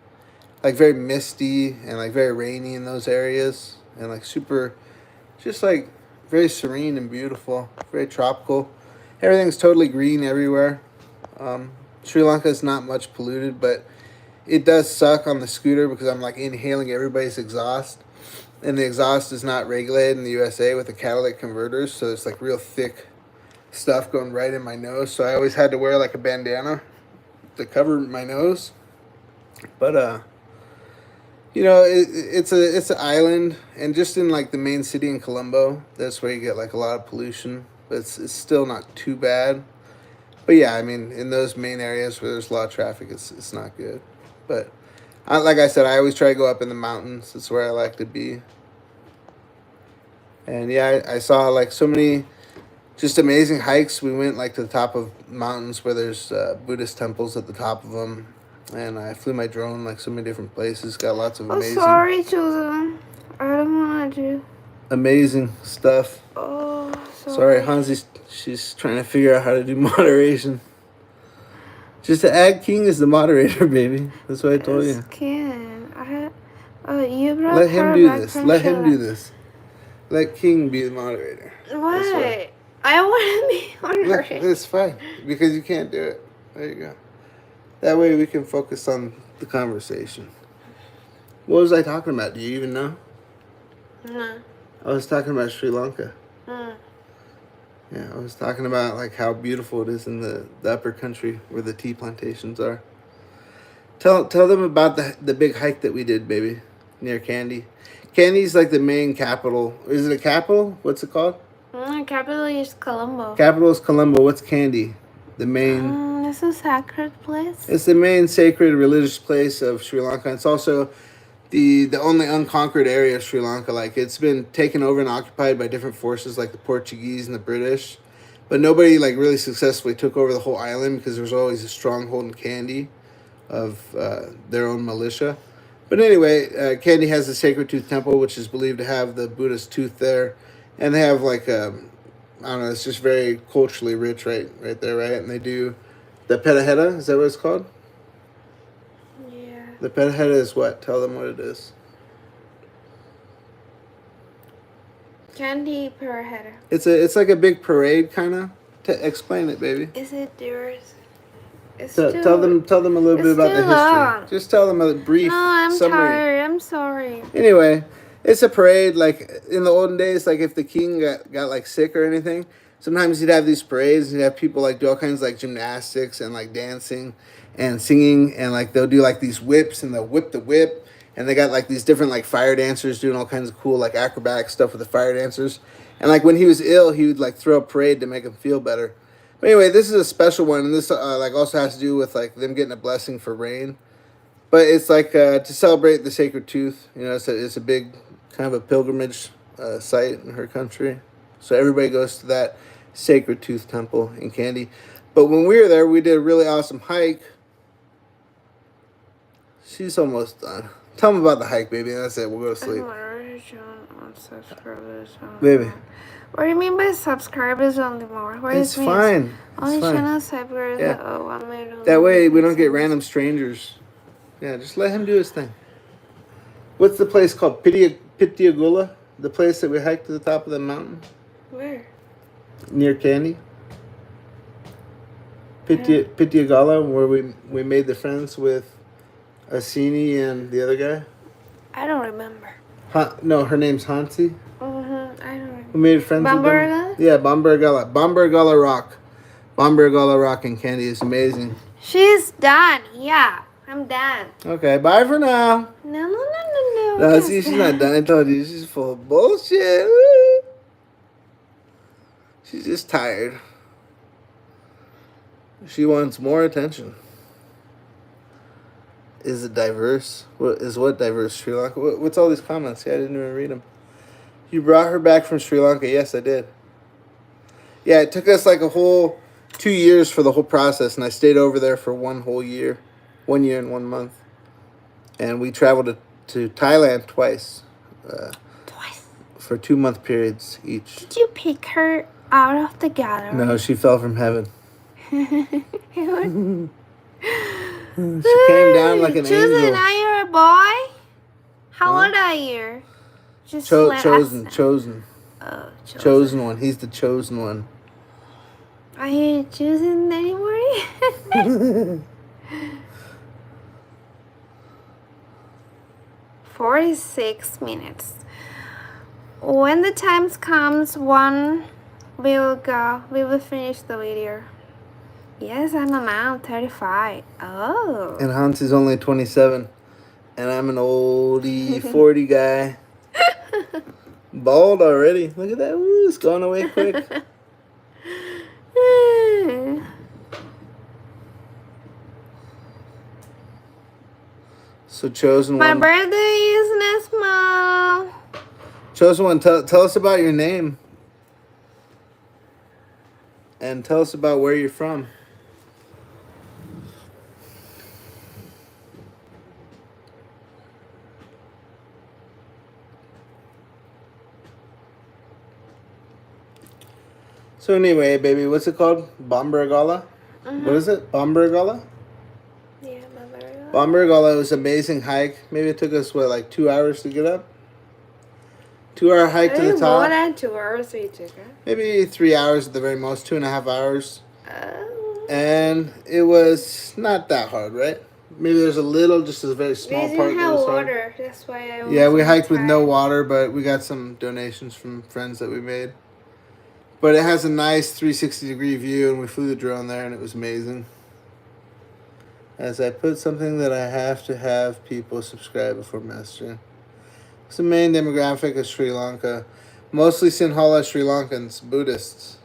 Like very misty and like very rainy in those areas, and like super, just like very serene and beautiful, very tropical. Everything's totally green everywhere. Sri Lanka is not much polluted, but it does suck on the scooter because I'm like inhaling everybody's exhaust, and the exhaust is not regulated in the USA with the catalytic converters, so it's like real thick stuff going right in my nose. So I always had to wear like a bandana to cover my nose. But it's an island, and just in like the main city in Colombo, that's where you get like a lot of pollution. But it's still not too bad. But yeah, I mean, in those main areas where there's a lot of traffic, it's not good. But like I said, I always try to go up in the mountains. That's where I like to be. And yeah, I saw like so many just amazing hikes. We went like to the top of mountains where there's Buddhist temples at the top of them, and I flew my drone like so many different places. Got lots of Oh, amazing, sorry, children. I don't want to. amazing stuff. Oh, Sorry, Hansi. She's trying to figure out how to do moderation. Just to add King as the moderator, baby. That's what I told you. Can you brought Let him her do back this. from Let him Chile. do this. Let King be the moderator. Why? I want to be moderator. That's fine because you can't do it. There you go. That way we can focus on the conversation. What was I talking about? Do you even know? No. I was talking about Sri Lanka. Mm. Yeah, I was talking about like how beautiful it is in the upper country where the tea plantations are. Tell them about the big hike that we did, baby, near Kandy. Kandy's like the main capital. Is it a capital? What's it called? Capital is Colombo. Capital is Colombo. What's Kandy? The main. This is a sacred place. It's the main sacred religious place of Sri Lanka. It's also the only unconquered area of Sri Lanka. Like it's been taken over and occupied by different forces like the Portuguese and the British, but nobody like really successfully took over the whole island because there was always a stronghold in Kandy of their own militia. But anyway, Kandy has the Sacred Tooth Temple, which is believed to have the Buddhist tooth there, and they have like I don't know, it's just very culturally rich right there, right? And they do the Petaheta. Is that what it's called? Yeah. The Petaheta is what? Tell them what it is. Candy per header. It's like a big parade kind of. Explain it, baby. Is it yours? It's Tell them a little bit about the history. Long. Just tell them a brief No, I'm summary. tired. I'm sorry. Anyway, it's a parade. Like in the olden days, like if the king got like sick or anything, sometimes he'd have these parades. He'd have people like do all kinds of like gymnastics and like dancing and singing, and like they'll do like these whips, and they'll whip the whip, and they got like these different like fire dancers doing all kinds of cool like acrobatic stuff with the fire dancers. And like when he was ill, he would like throw a parade to make him feel better. But anyway, this is a special one, and this like also has to do with like them getting a blessing for rain. But it's like to celebrate the Sacred Tooth. You know, it's a big kind of a pilgrimage site in her country. So everybody goes to that Sacred Tooth Temple in Kandy. But when we were there, we did a really awesome hike. She's almost done. Tell them about the hike, baby. That's it. We'll go to sleep. Baby. What do you mean by subscribers only more? What It's is fine. Only It's fine. channel subscribers. Yeah. Oh, I made That way we don't get random strangers. Yeah, just let him do his thing. What's the place called? Pitiagula? The place that we hiked to the top of the mountain Where? near Candy. Pitiagala, where we made the friends with Asini and the other guy. I don't remember. No, her name's Hansi. I don't remember. We made friends with them. Yeah, Bombergala. Bombergala Rock. Bombergala Rock in Candy is amazing. She's done. Yeah, I'm done. Okay, bye for now. No. No, see, she's not done. I told you, she's full of bullshit. Woo. She's just tired. She wants more attention. Is it diverse? What diverse? Sri Lanka? What's all these comments? Yeah, I didn't even read them. You brought her back from Sri Lanka. Yes, I did. Yeah, it took us like a whole 2 years for the whole process, and I stayed over there for 1 whole year. 1 year and 1 month. And we traveled to Thailand twice. Twice. For 2-month periods each. Did you pick her out of the gallery? No, she fell from heaven. She came down like an Chosen, angel. are you a boy? How Huh? old are you? Just Chosen. Oh, chosen. Chosen one. He's the chosen one. Are you choosing anybody? 46 minutes. When the time comes, we will finish the video. Yes, I'm a mom, 35. Oh. And Hans is only 27. And I'm an oldie 40 guy. Bald already. Look at that. Woo, it's going away quick. So chosen My one. birthday is next month. Chosen one, tell us about your name. And tell us about where you're from. So anyway, baby, what's it called? Bombergala? What is it? Bombergala? Yeah, my birthday. Bombergala was an amazing hike. Maybe it took us, like 2 hours to get up? 2-hour hike to the top. More than 2 hours we took, huh? Maybe 3 hours at the very most, 2.5 hours. Oh. And it was not that hard, right? Maybe there's a little, just a very small We part didn't that have was hard. water. That's why I was Yeah, we hiked with no tired. water, but we got some donations from friends that we made. But it has a nice 360-degree view, and we flew the drone there, and it was amazing. As I put something that I have to have people subscribe before mastering. It's the main demographic of Sri Lanka. Mostly Sinhala Sri Lankans, Buddhists.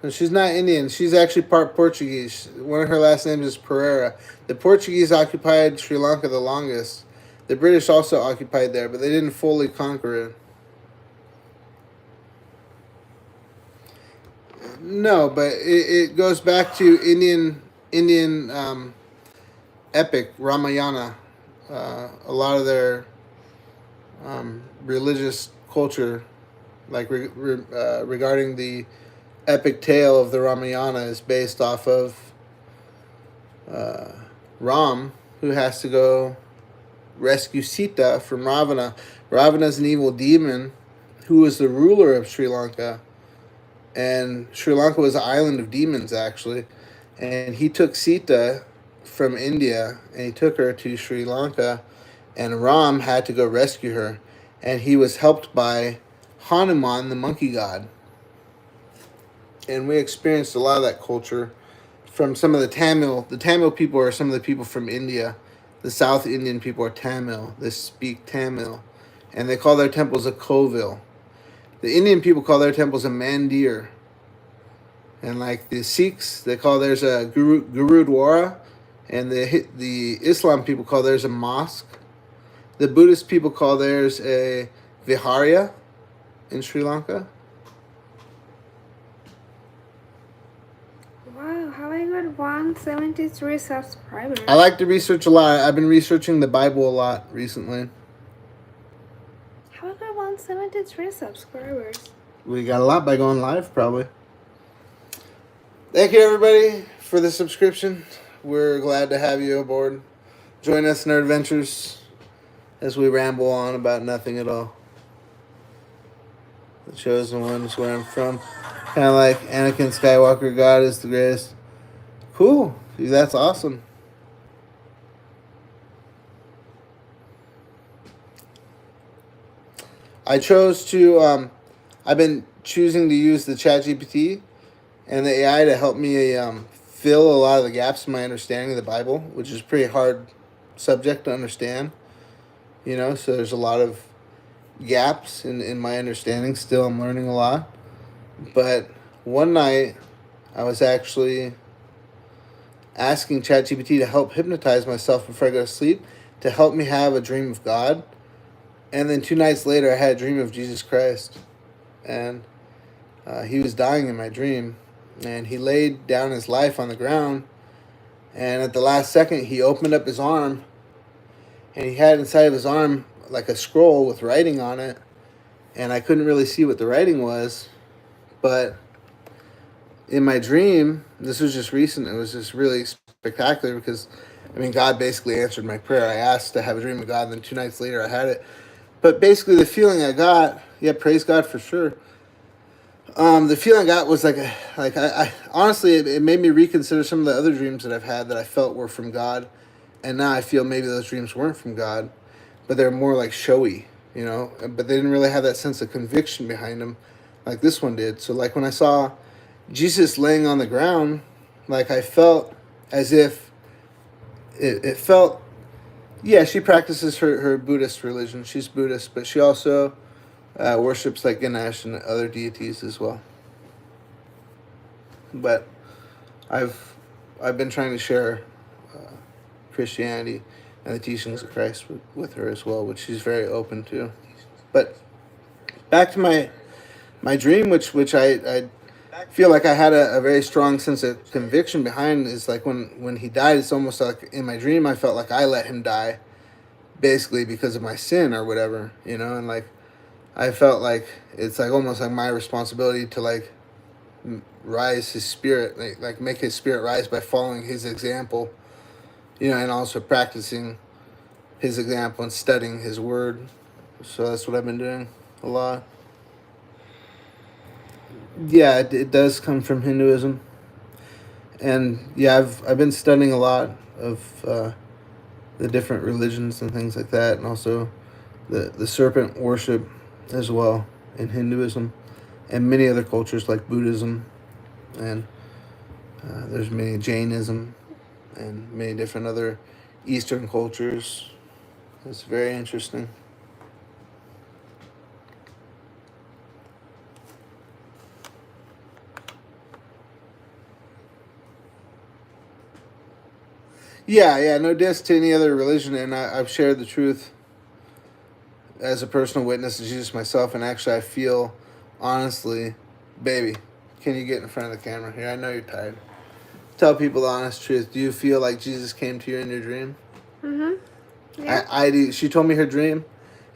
And she's not Indian. She's actually part Portuguese. One of her last names is Pereira. The Portuguese occupied Sri Lanka the longest. The British also occupied there, but they didn't fully conquer it. No, but it goes back to Indian epic Ramayana. A lot of their religious culture, like regarding the epic tale of the Ramayana, is based off of Ram, who has to go rescue Sita from Ravana. Ravana's an evil demon who was the ruler of Sri Lanka. And Sri Lanka was an island of demons, actually. And he took Sita from India, and he took her to Sri Lanka. And Ram had to go rescue her. And he was helped by Hanuman, the monkey god. And we experienced a lot of that culture from some of the Tamil. The Tamil people are some of the people from India. The South Indian people are Tamil. They speak Tamil. And they call their temples a Kovil. The Indian people call their temples a mandir. And like the Sikhs, they call theirs a Gurudwara. And the Islam people call theirs a mosque. The Buddhist people call theirs a viharya in Sri Lanka. Wow, how I got 173 subscribers. I like to research a lot. I've been researching the Bible a lot recently. How I got 173 subscribers. We got a lot by going live, probably. Thank you, everybody, for the subscription. We're glad to have you aboard. Join us in our adventures. as we ramble on about nothing at all. The chosen one is where I'm from. Kind of like Anakin Skywalker, God is the greatest. Cool. Dude, that's awesome. I chose to, I've been choosing to use the ChatGPT and the AI to help me fill a lot of the gaps in my understanding of the Bible, which is a pretty hard subject to understand. So there's a lot of gaps in my understanding. Still, I'm learning a lot. But one night, I was actually asking ChatGPT to help hypnotize myself before I go to sleep, to help me have a dream of God. And then 2 nights later, I had a dream of Jesus Christ. And he was dying in my dream. And he laid down his life on the ground. And at the last second, he opened up his arm. And he had inside of his arm like a scroll with writing on it. And I couldn't really see what the writing was. But in my dream, this was just recent, it was just really spectacular because, God basically answered my prayer. I asked to have a dream of God, and then 2 nights later I had it. But basically, the feeling I got, yeah, praise God for sure. The feeling I got was I honestly, it made me reconsider some of the other dreams that I've had that I felt were from God, and now I feel maybe those dreams weren't from God, but they're more like showy, but they didn't really have that sense of conviction behind them, like this one did. So like when I saw Jesus laying on the ground, like I felt as if it felt, yeah, she practices her Buddhist religion. She's Buddhist, but she also worships like Ganesh and other deities as well. But I've been trying to share Christianity and the teachings of Christ with her as well, which she's very open to. But back to my dream, which I feel like I had a very strong sense of conviction behind, is like when he died, it's almost like in my dream I felt like I let him die basically because of my sin or whatever, and like I felt like it's like almost like my responsibility to like rise his spirit, like make his spirit rise by following his example, and also practicing his example and studying his word. So that's what I've been doing a lot. Yeah, it does come from Hinduism, and yeah, I've been studying a lot of the different religions and things like that, and also the serpent worship as well in Hinduism, and many other cultures like Buddhism, and there's many Jainism, and many different other Eastern cultures. It's very interesting. Yeah, no diss to any other religion, and I've shared the truth as a personal witness to Jesus myself, and actually I feel, honestly, baby, can you get in front of the camera here? I know you're tired. Tell people the honest truth. Do you feel like Jesus came to you in your dream? Yeah. I do. She told me her dream,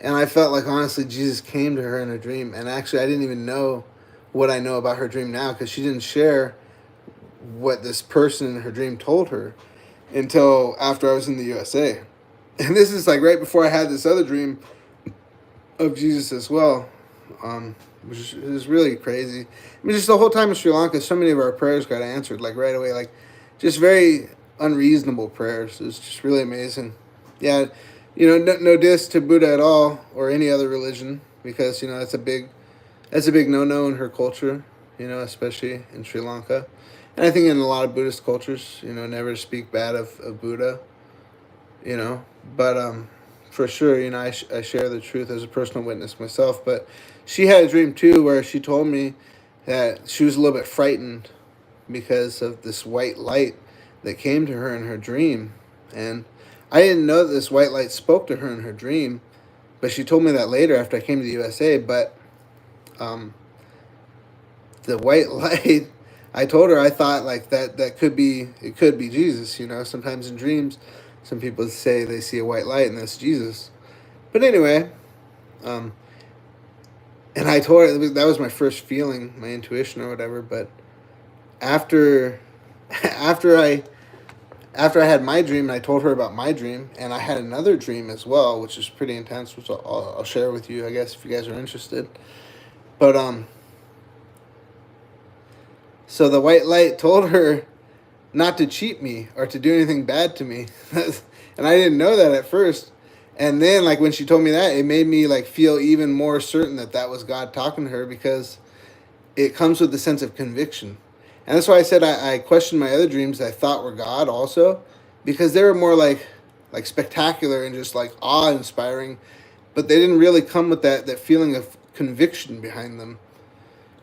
and I felt like, honestly, Jesus came to her in her dream, and actually I didn't even know what I know about her dream now, because she didn't share what this person in her dream told her until after I was in the USA. And this is like right before I had this other dream of Jesus as well, which is really crazy. Just the whole time in Sri Lanka, so many of our prayers got answered like right away, like just very unreasonable prayers. It's just really amazing. Yeah, no diss to Buddha at all or any other religion, because that's a big no in her culture, especially in Sri Lanka, and I think in a lot of Buddhist cultures, never speak bad of Buddha, but for sure, I share the truth as a personal witness myself. But she had a dream too where she told me that she was a little bit frightened because of this white light that came to her in her dream. And I didn't know that this white light spoke to her in her dream, but she told me that later after I came to the USA. But the white light, I told her I thought like that could be, it could be Jesus. Sometimes in dreams, some people say they see a white light and that's Jesus. But anyway, and I told her that was my first feeling, my intuition or whatever. But after I after I had my dream, and I told her about my dream, and I had another dream as well, which is pretty intense, which I'll share with you, I guess, if you guys are interested. But so the white light told her not to cheat me or to do anything bad to me, and I didn't know that at first. And then, like when she told me that, it made me like feel even more certain that that was God talking to her, because it comes with a sense of conviction. And that's why I said I questioned my other dreams that I thought were God also, because they were more like spectacular and just like awe inspiring, but they didn't really come with that feeling of conviction behind them.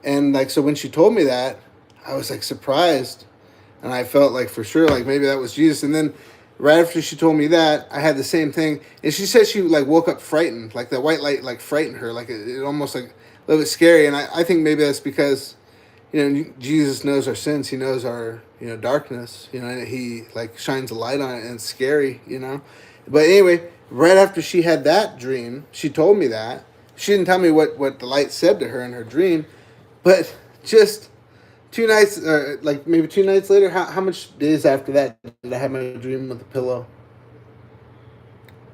And like so when she told me that, I was like surprised, and I felt like for sure like maybe that was Jesus. And then right after she told me that, I had the same thing, and she said she like woke up frightened, like the white light like frightened her, like it almost like a little bit scary. And I think maybe that's because Jesus knows our sins. He knows our darkness. And he like shines a light on it, and it's scary. But anyway, right after she had that dream, she told me that. She didn't tell me what the light said to her in her dream, but just 2 nights, like maybe 2 nights later, how much days after that did I have my dream with a pillow?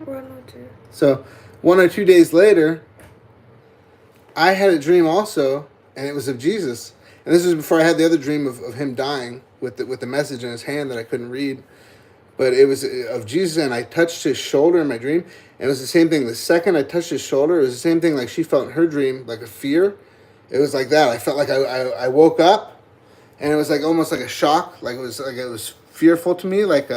1 or 2. So 1 or 2 days later, I had a dream also, and it was of Jesus. And this was before I had the other dream of him dying with the message in his hand that I couldn't read. But it was of Jesus, and I touched his shoulder in my dream. And it was the same thing. The second I touched his shoulder, it was the same thing like she felt in her dream, like a fear. It was like that. I felt like I woke up, and it was like almost like a shock. Like it was fearful to me. Like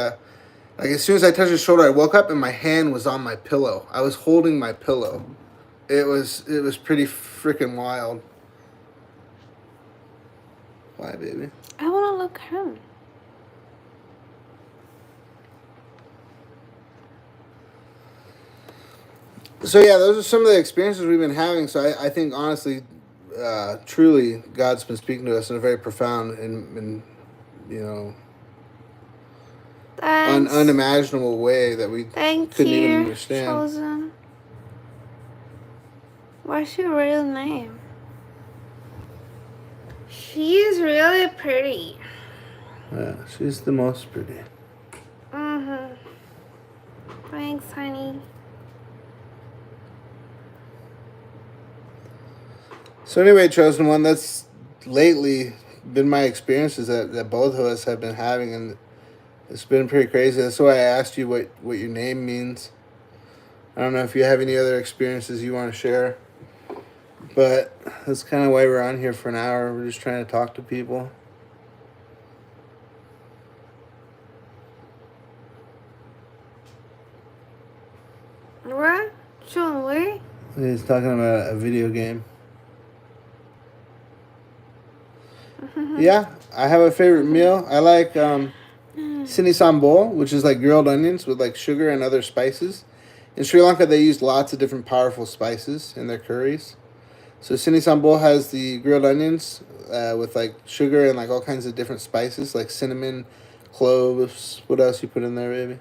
as soon as I touched his shoulder, I woke up, and my hand was on my pillow. I was holding my pillow. It was pretty freaking wild. Why, baby? I want to look him. So yeah, those are some of the experiences we've been having. So I think honestly, truly, God's been speaking to us in a very profound and Thanks. unimaginable way that we Thank couldn't even you, understand. Chosen. What's your real name? She's really pretty. Yeah, she's the most pretty. Thanks, honey. So anyway, Chosen One, that's lately been my experiences that both of us have been having, and it's been pretty crazy. That's why I asked you what your name means. I don't know if you have any other experiences you want to share, but that's kind of why we're on here for an hour. We're just trying to talk to people. What? Chun-Li? He's talking about a video game. Yeah, I have a favorite meal. I like sinisambol, which is like grilled onions with like sugar and other spices. In Sri Lanka, they use lots of different powerful spices in their curries. So sinisambol has the grilled onions with like sugar and like all kinds of different spices, like cinnamon, cloves. What else you put in there, baby?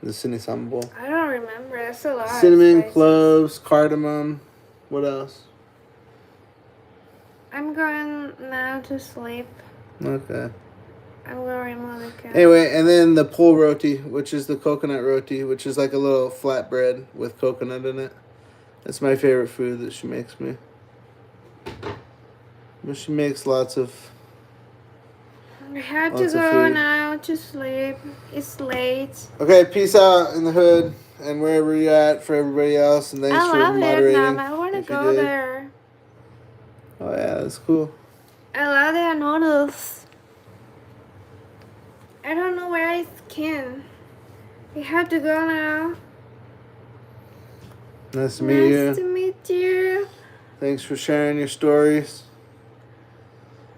The sinisambol. I don't remember. That's a lot. Cinnamon, of spices. cloves, cardamom. What else? I'm going now to sleep. Okay. I'm going to remove the cat. Anyway, and then the pul roti, which is the coconut roti, which is like a little flatbread with coconut in it. That's my favorite food that she makes me. But she makes lots of... I have to Lots of go food. now to sleep. It's late. Okay, peace out in the hood and wherever you're at for everybody else. And thanks I for love moderating. Vietnam. I want to if you go did. there. Oh, yeah, that's cool. I love their noodles. I don't know where I can. We have to go now. Nice to meet you. Nice to meet you. Thanks for sharing your stories.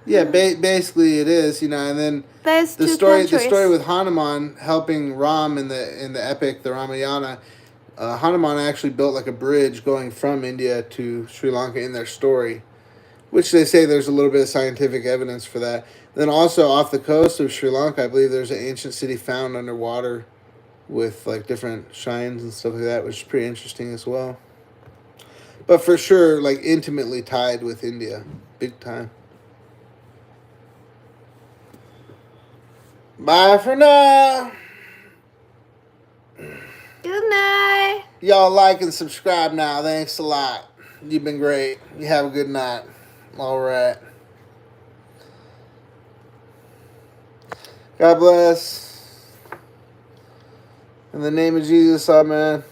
Yeah, basically it is, and then There's the two story countries. with Hanuman helping Ram in the epic, the Ramayana. Hanuman actually built like a bridge going from India to Sri Lanka in their story, which they say there's a little bit of scientific evidence for that. Then also off the coast of Sri Lanka, I believe there's an ancient city found underwater with like different shrines and stuff like that, which is pretty interesting as well. But for sure, like intimately tied with India, big time. Bye for now. Good night. Y'all like and subscribe now. Thanks a lot. You've been great. You have a good night. All right. God bless. In the name of Jesus, amen.